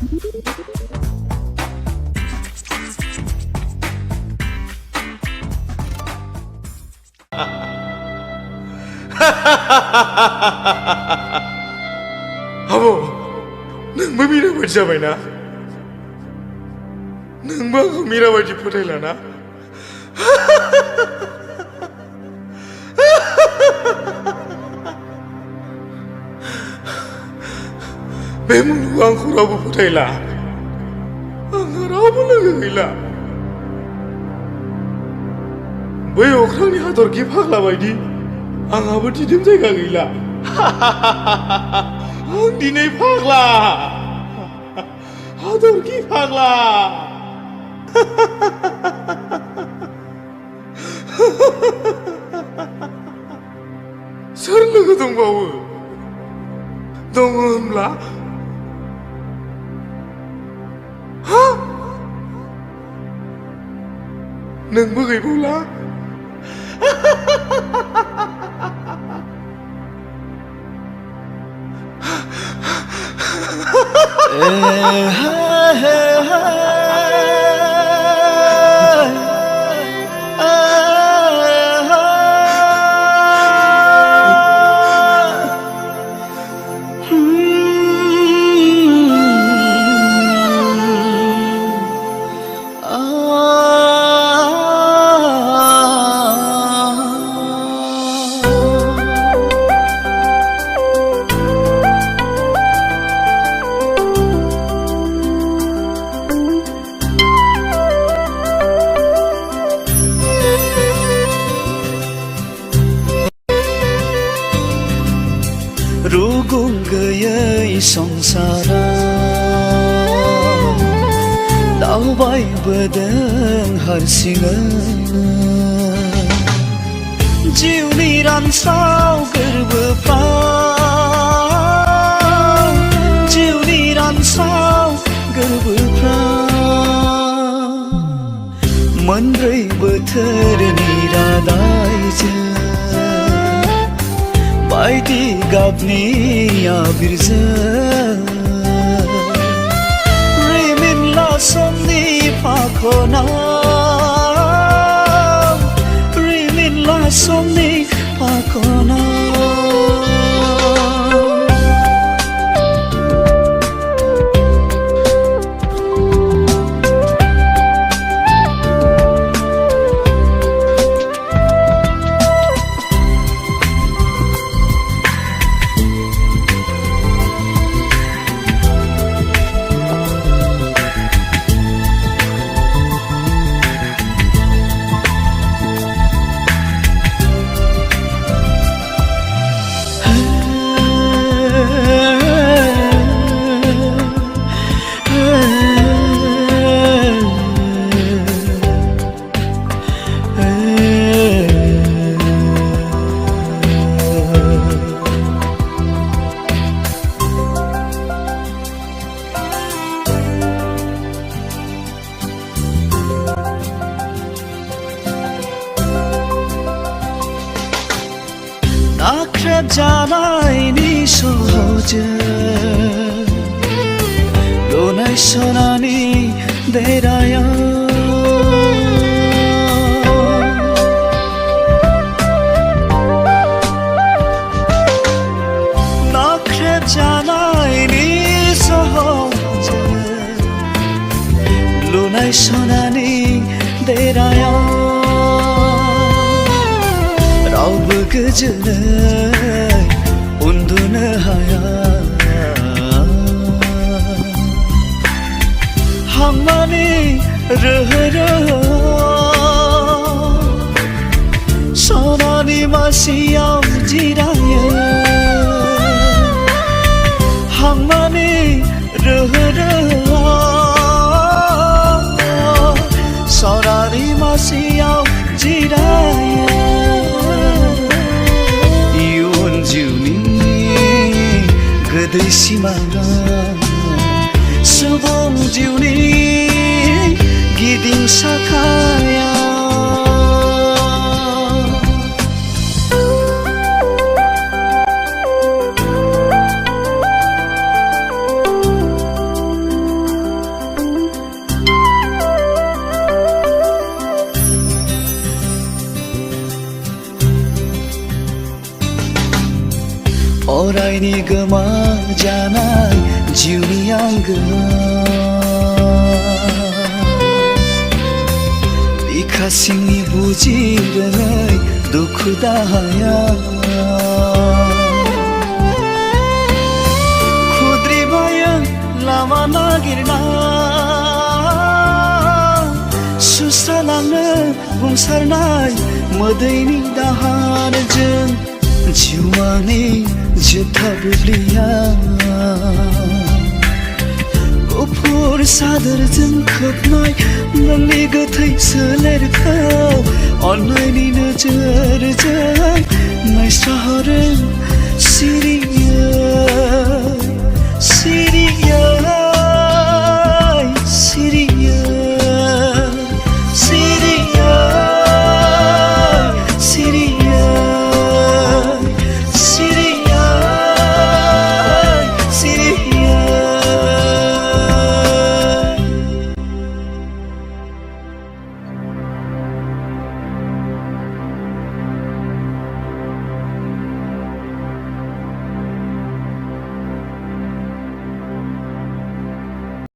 आब' नोंबो मीरा बायदि जाबायना नोंबो आंखौ मीरा बायदि फोथायलाना बे मुलुगाव आंखौ रावबो फोथायला आंहा रावबो लोगो गैला बै अख्रांनि हाथरखि फाग्ला बायदि आंहाबो दिदोम जायगा गैला आं दिनै फाग्ला हाथरखि फाग्ला सोर लोगो दंबावो दङ होमब्ला हा नोंबो गैबावला रुगुं गैयै संसाराव दावबायबोदों हारसिङै जिउनि रानस्राव गोरबोफ्राव जिउनि रानस्राव गोरबोफ्राव मोनब्रै बोथोरनि रादायजों बायदि गाबनि आबिरजों रिमिनला समनि फाखनाव रिमिनला समनि फाखनाव नाख्रेब जानायनि सहजों लुनाय सनानि देरायाव नाख्रेब जानायनि सहजों लुनाय सनानि देरायाव रावबो गोजोनै उन्दुनो हाया हांमानि रोहो रोहो सनानि मासियाव जिरायो हांमानि रोहो रोहो सनानि मासियाव जिरायो गोदै सिमाङा सुबुं जिउनि गिदिं साखाया अननायनि गोमाजानाय जिउनि आंगो बिखा सिंनि बुजिरोङै दुखु दाहाया खुद्रिबायो लामा नागिरना सुस्रालांनो बुंसारनाय मोदैनि दाहारजों जिउमानि जोबथा बुब्लिया गुफुर सादोरजों खोबनाय नोंनि गोथै सोलेरखौ अननायनि नोजोरजों नायस्राहरो सिरियै